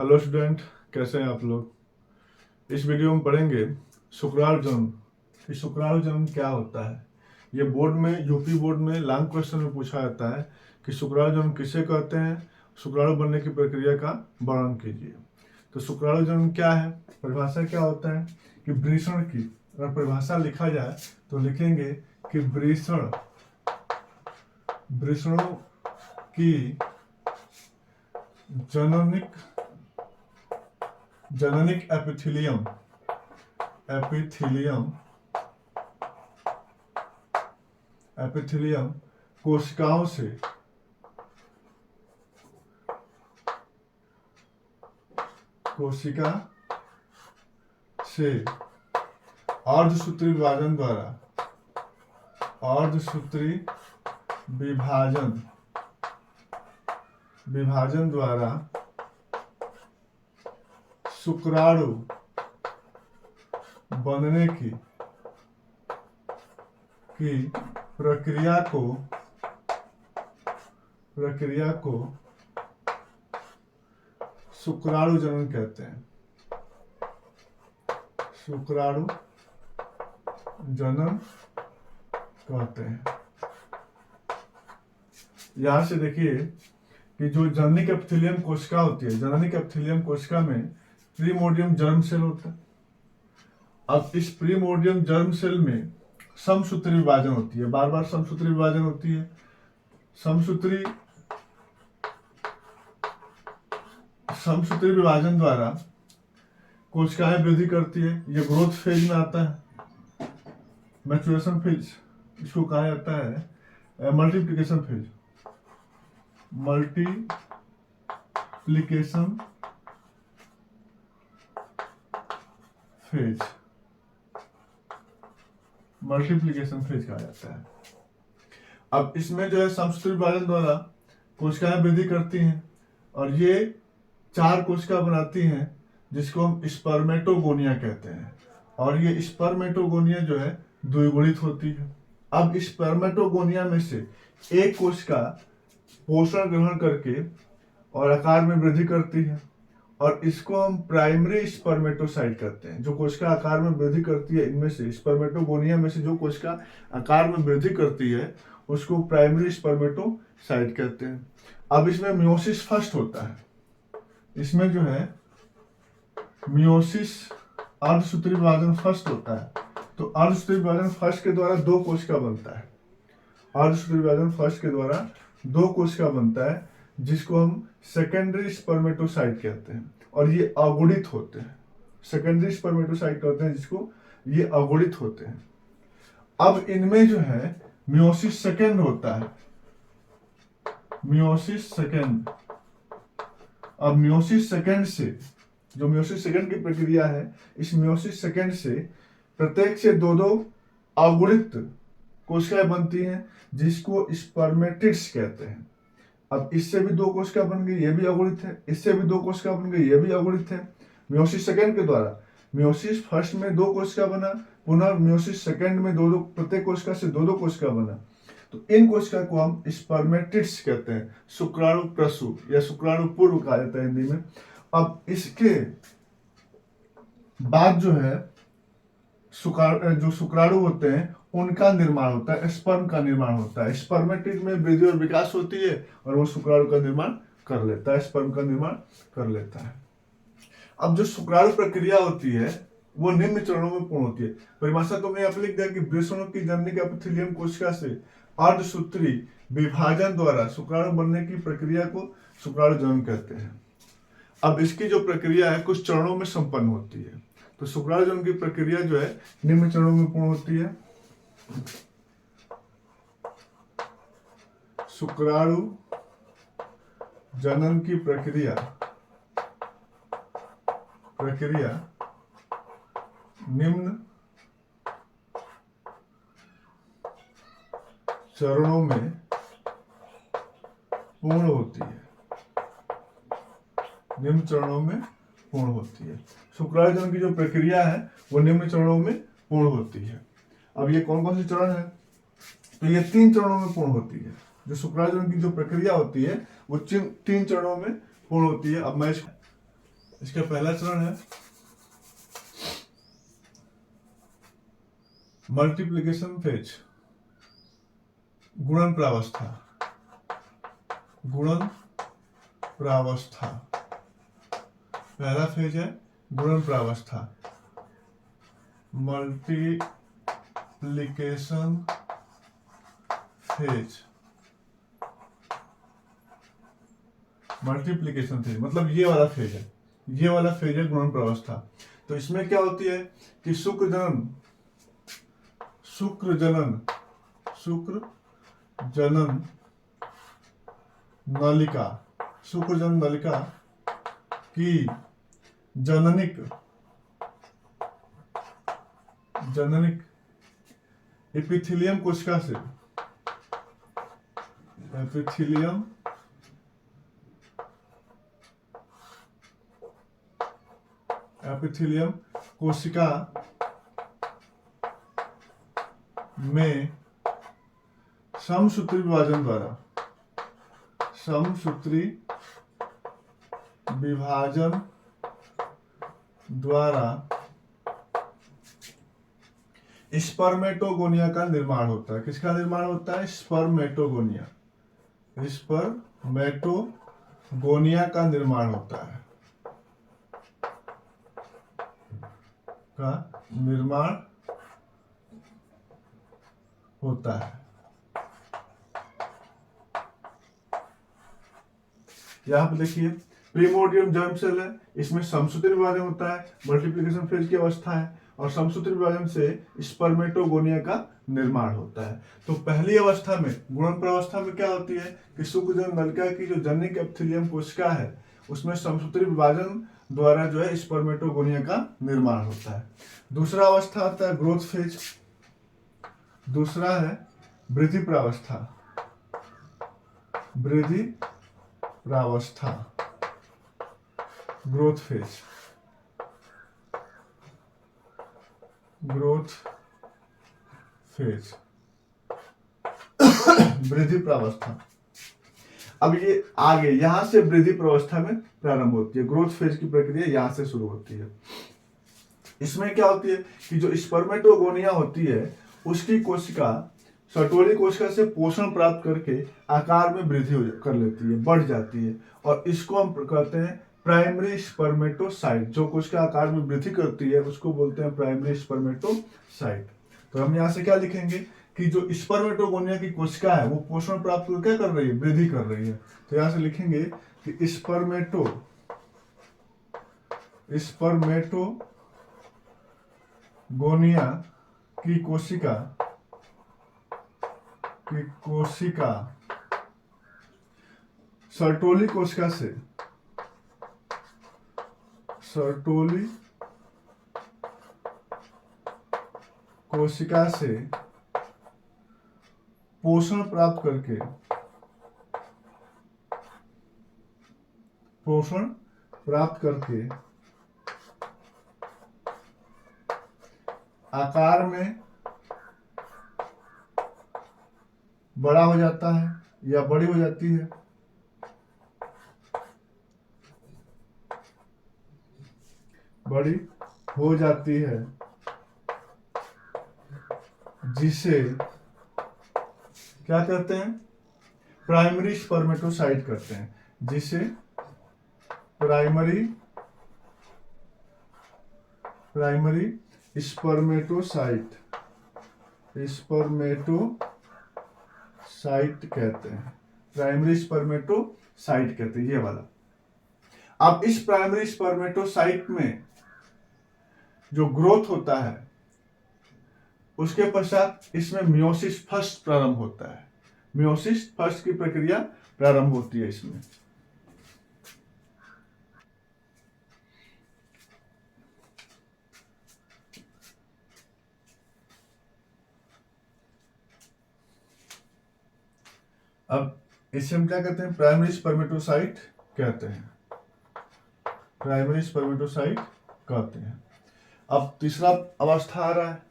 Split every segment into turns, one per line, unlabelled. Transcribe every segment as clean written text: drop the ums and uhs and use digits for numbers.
Hello student, कैसे हैं आप लोग। इस वीडियो में पढ़ेंगे शुक्राणु जन्म कि शुक्राणु जन्म क्या होता है। ये बोर्ड में, यूपी बोर्ड में लॉन्ग क्वेश्चन में पूछा जाता है कि शुक्राणु जन्म किसे कहते हैं, शुक्राणु बनने की प्रक्रिया का वर्णन कीजिए। तो शुक्राणु जन्म क्या है, परिभाषा क्या होता है कि वृषण की अगर परिभाषा लिखा जाए तो लिखेंगे कि वृषणों की जननिक एपिथेलियम कोशिकाओं से अर्धसूत्री विभाजन द्वारा शुक्राणु बनने की प्रक्रिया को शुक्राणु जनन कहते हैं। शुक्राणु जनन कहते हैं। यहां से देखिए कि जो जननिक एपिथेलियम कोशिका होती है, जननिक एपिथेलियम कोशिका में प्रीमोर्डियम जर्म सेल होता है। अब इस प्रीमोर्डियम जर्म सेल में समसूत्री विभाजन होती है, बार बार समसूत्री विभाजन होती है। समसूत्री विभाजन द्वारा कोशिकाएं वृद्धि करती है। ये ग्रोथ फेज में आता है, मैच्योरेशन फेज इसको कहा जाता है, मल्टीप्लिकेशन फेज कहा जाता है। अब इसमें जो है समसूत्री विभाजन द्वारा कोशिकाएं वृद्धि करती हैं और ये 4 कोशिका बनाती हैं जिसको हम स्पर्मेटोगोनिया कहते हैं। और ये स्पर्मेटोगोनिया जो है द्विगुणित होती है। अब स्पर्मेटोगोनिया में से एक कोशिका पोषण ग्रहण करके और आकार में वृद्धि करती है और इसको हम प्राइमरी स्पर्मेटोसाइट कहते हैं। जो कोशिका आकार में वृद्धि करती है, इनमें से स्पर्मेटोगोनिया में से जो कोशिका आकार में वृद्धि करती है उसको प्राइमरी स्पर्मेटोसाइट कहते हैं। अब इसमें मियोसिस फर्स्ट होता है। इसमें जो है मियोसिस अर्धसूत्री विभाजन फर्स्ट होता है। तो अर्धसूत्री विभाजन फर्स्ट के द्वारा 2 कोशिका बनता है। अर्धसूत्री विभाजन फर्स्ट के द्वारा 2 कोशिका बनता है जिसको हम सेकेंडरी स्पर्मेटोसाइट कहते हैं और ये अगुणित होते हैं। सेकेंडरी स्पर्मेटोसाइट कहते हैं जिसको ये अगुणित होते हैं। अब इनमें जो है मियोसिस सेकेंड होता है। अब मियोसिस सेकेंड से, जो मियोसिस सेकेंड की प्रक्रिया है, इस मियोसिस सेकेंड से प्रत्येक से 2-2 अगुणित कोशिकाएं बनती हैं जिसको स्पर्मेटिड्स कहते हैं। अब इससे भी 2 कोशिका बन गई, ये भी अगुणित है। इससे भी 2 कोशिका बन गई, ये भी अगुणित है। मियोसिस सेकेंड के द्वारा मियोसिस फर्स्ट में 2 कोशिका बना, पुनः मियोसिस सेकेंड में 2-2, प्रत्येक कोशिका से 2-2 कोशिका बना। तो इन कोशिका को हम स्पर्मेटिड्स कहते हैं, शुक्राणु प्रसूप या शुक्राणु पूर्व कहा जाता है हिंदी में। अब इसके बाद जो है जो शुक्राणु होते हैं उनका निर्माण होता है, स्पर्म का निर्माण होता है। स्पर्मेटिड में वृद्धि और विकास होती है और वो शुक्राणु का निर्माण कर लेता है, स्पर्म का निर्माण कर लेता है। अब जो शुक्राणु प्रक्रिया होती है वो निम्न चरणों में पूर्ण होती है। परिभाषा तो मैं यहाँ पे लिख दिया कि वृषणों की जननिक एपिथेलियम कोशिका से अर्धसूत्री विभाजन द्वारा शुक्राणु बनने की प्रक्रिया को शुक्राणु जन्म कहते हैं। अब इसकी जो प्रक्रिया है कुछ चरणों में संपन्न होती है। तो शुक्राणु जन्म की प्रक्रिया जो है निम्न चरणों में पूर्ण होती है। शुक्राणु जनन की प्रक्रिया निम्न चरणों में पूर्ण होती है। निम्न चरणों में पूर्ण होती है। शुक्राणु जनन की जो प्रक्रिया है वो निम्न चरणों में पूर्ण होती है। अब ये कौन कौन से चरण है, तो ये 3 चरणों में पूर्ण होती है। जो शुक्राणु जनन की जो प्रक्रिया होती है वो 3 चरणों में पूर्ण होती है। अब मैं इसका पहला चरण है मल्टीप्लिकेशन फेज, गुणन प्रावस्था। गुणन प्रावस्था पहला फेज है, गुणन प्रावस्था। मल्टीप्लिकेशन फेज, मल्टीप्लिकेशन फेज मतलब ये वाला फेज है, ये वाला फेज है गुणन प्रावस्था। तो इसमें क्या होती है कि शुक्र जनन नलिका, शुक्र जनन नलिका की जननिक एपिथेलियम कोशिका से, एपिथेलियम कोशिका में समसूत्री विभाजन द्वारा स्पर्मेटोगोनिया का निर्माण होता है। किसका निर्माण होता है? स्पर्मेटोगोनिया का निर्माण होता है, यहां पर देखिए प्रीमोर्डियम जर्म सेल है, इसमें समसूत्री विभाजन होता है, मल्टीप्लिकेशन फेज की अवस्था है और समसूत्री विभाजन से स्पर्मेटोगोनिया का निर्माण होता है। तो पहली अवस्था में, गुणन प्रावस्था में क्या होती है कि शुक्र जनन नलिका की जो जननिक एपिथेलियम कोशिका है उसमें समसूत्री विभाजन द्वारा जो है स्पर्मेटोगोनिया का निर्माण होता है। दूसरा अवस्था आता है ग्रोथ फेज, दूसरा है वृद्धि प्रावस्था, ग्रोथ फेज वृद्धि प्रावस्था। अब ये आगे यहां से वृद्धि प्रावस्था में प्रारंभ होती है, ग्रोथ फेज की प्रक्रिया यहां से शुरू होती है। इसमें क्या होती है कि जो स्पर्मेटोगोनिया होती है उसकी कोशिका सर्टोली कोशिका से पोषण प्राप्त करके आकार में वृद्धि कर लेती है, बढ़ जाती है, और इसको हम कहते हैं प्राइमरी स्पर्मेटोसाइट। जो कोशिका आकार में वृद्धि करती है उसको बोलते हैं प्राइमरी स्पर्मेटोसाइट। तो हम यहाँ से क्या लिखेंगे कि जो स्पर्मेटोगोनिया की कोशिका है वो पोषण प्राप्त कर क्या कर रही है? वृद्धि कर रही है। तो यहाँ से लिखेंगे कि स्पर्मेटोगोनिया की कोशिका सर्टोली कोशिका से पोषण प्राप्त करके आकार में बड़ा हो जाता है या बड़ी हो जाती है, जिसे क्या कहते हैं? प्राइमरी स्पर्मेटोसाइट कहते हैं, जिसे प्राइमरी स्पर्मेटोसाइट कहते हैं, प्राइमरी स्पर्मेटोसाइट कहते हैं, ये वाला। अब इस प्राइमरी स्पर्मेटोसाइट में जो ग्रोथ होता है उसके पश्चात इसमें मियोसिस फर्स्ट प्रारंभ होता है, मियोसिस फर्स्ट की प्रक्रिया प्रारंभ होती है इसमें। अब इसे हम क्या कहते हैं? प्राइमरी स्पर्मेटोसाइट कहते हैं, प्राइमरी स्पर्मेटोसाइट कहते हैं। अब तीसरा अवस्था आ रहा है,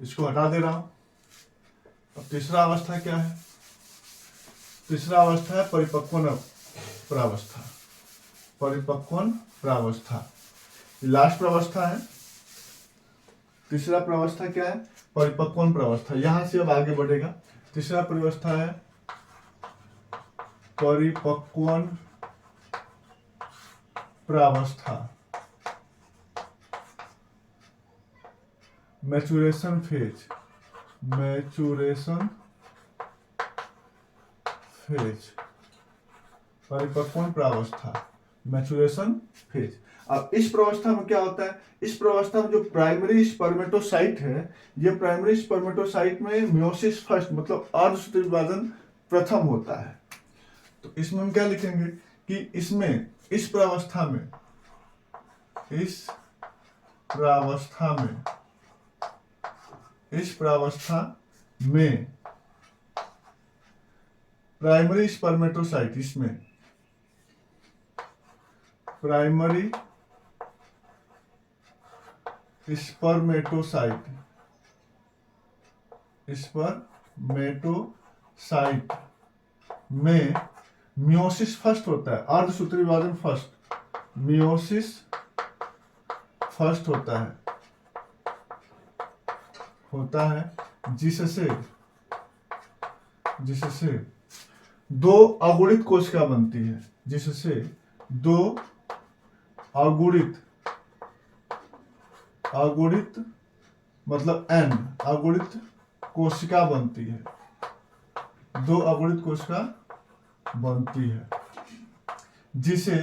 इसको हटा दे रहा हूं। अब तीसरा अवस्था क्या है? तीसरा अवस्था है परिपक्व प्रावस्था। परिपक्वन प्रावस्था। लास्ट प्रावस्था है। तीसरा प्रावस्था क्या है? परिपक्वन प्रावस्था। यहां से अब आगे बढ़ेगा। तीसरा प्रावस्था है परिपक्वन प्रावस्था, मैचुरेशन फेज। मैचुरेशन फेज, परिपक्वन प्रावस्था, मैचुरेशन फेज। अब इस प्रावस्था में क्या होता है? इस प्रावस्था में जो प्राइमरी स्पर्मेटोसाइट है, ये प्राइमरी स्पर्मेटोसाइट में मियोसिस फर्स्ट मतलब अर्धसूत्री विभाजन प्रथम होता है। तो इसमें हम क्या लिखेंगे कि इसमें इस प्रावस्था में प्राइमरी स्पर्मेटोसाइट, इसमें प्राइमरी स्पर्मेटोसाइट में मियोसिस फर्स्ट होता है, अर्धसूत्री विभाजन फर्स्ट, मियोसिस फर्स्ट होता है जिससे दो अगुणित कोशिका बनती है, जिससे दो अगुणित मतलब n अगुणित कोशिका बनती है, दो अगुणित कोशिका बनती है, जिसे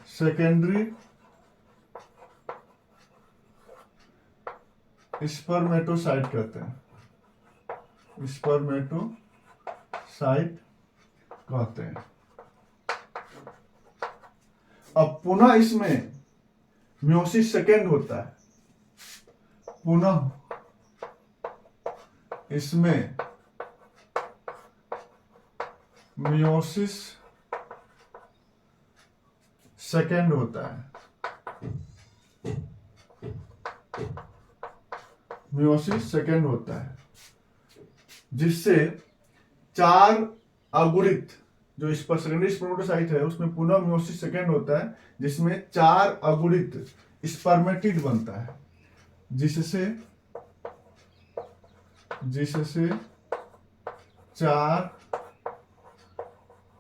सेकेंडरी स्पर्मेटोसाइट कहते हैं, अब पुनः इसमें मियोसिस सेकेंड होता है, पुनः इसमें मियोसिस सेकेंड होता है, जिससे चार अगुणित जो सेकेंडरी स्पर्मेटोसाइट है उसमें पुनः मियोसिस सेकेंड होता है, जिसमें चार अगुणित स्पर्मेटिड बनता है, जिससे चार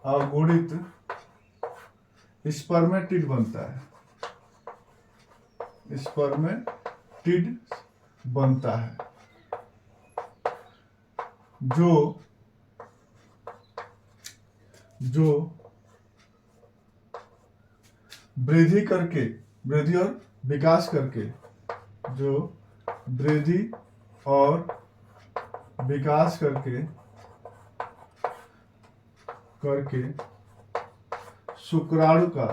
अगुणित स्पर्मेटिड बनता है, जो वृद्धि और विकास करके शुक्राणु का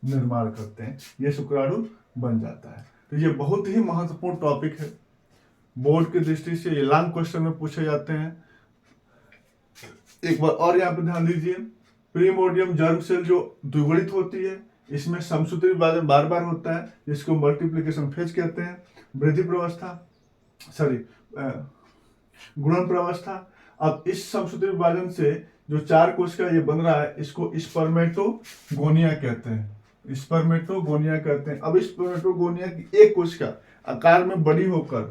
निर्माण करते हैं, ये शुक्राणु बन जाता है। तो ये बहुत ही महत्वपूर्ण टॉपिक है, बोर्ड की दृष्टि से ये लॉन्ग क्वेश्चन में पूछे जाते हैं। एक बार और यहाँ पे ध्यान दीजिए, प्रीमोर्डियम जर्म सेल जो द्विगुणित होती है, इसमें समसूत्री विभाजन बार बार होता है, जिसको मल्टीप्लिकेशन फेज कहते हैं। वृद्धि प्रावस्था गुणन प्रावस्था। अब इस समसूत्री विभाजन से जो चार कोशिका ये बन रहा है, इसको स्पर्मेटोगोनिया कहते हैं, अब इस स्पर्मेटोगोनिया की एक कोशिका आकार में बड़ी होकर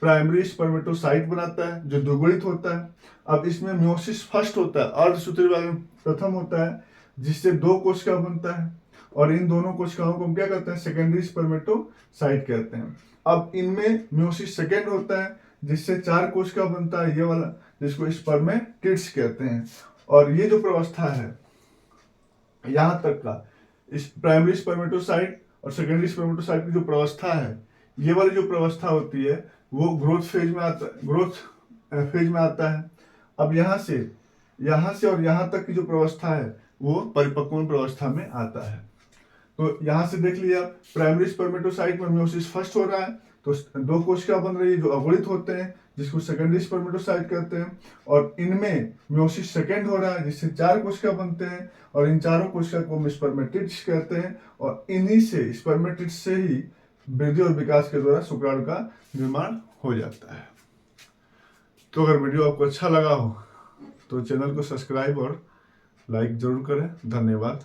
प्राइमरी स्पर्मेटोसाइट बनाता है जो द्विगुणित होता है। अब इसमें मियोसिस फर्स्ट होता है, अर्धसूत्री विभाजन प्रथम होता है, जिससे दो कोशिका बनता है, और इन दोनों कोशिकाओं को हम क्या कहते हैं? सेकेंडरी स्पर्मेटोसाइट कहते हैं। अब इनमें मियोसिस सेकेंड होता है, जिससे चार कोशिका बनता है, ये वाला, जिसको स्पर्मेटिड्स कहते हैं। और ये जो प्रावस्था है, यहाँ तक का इस प्राइमरी स्पर्मेटोसाइट और सेकेंडरी स्पर्मेटोसाइट की जो प्रावस्था है, ये वाली जो प्रावस्था होती है वो ग्रोथ फेज में आता है। अब यहाँ से और यहाँ तक की जो प्रावस्था है वो परिपक्वन प्रावस्था में आता है। तो यहाँ से देख लिया, प्राइमरी स्पर्मेटोसाइट में मियोसिस फर्स्ट हो रहा है, तो दो कोशिका बन रही है जो अगुणित होते हैं, जिसको सेकेंडरी स्पर्मेटोसाइट कहते हैं। और इनमें म्योसिस सेकेंड हो रहा है, जिससे 4 कोशिका बनते हैं और इन चारों कोशिका को हम स्पर्मेटिड्स कहते हैं। और इन्हीं से, स्पर्मेटिड्स से ही वृद्धि और विकास के द्वारा शुक्राणु का निर्माण हो जाता है। तो अगर वीडियो आपको अच्छा लगा हो तो चैनल को सब्सक्राइब और लाइक जरूर करें। धन्यवाद।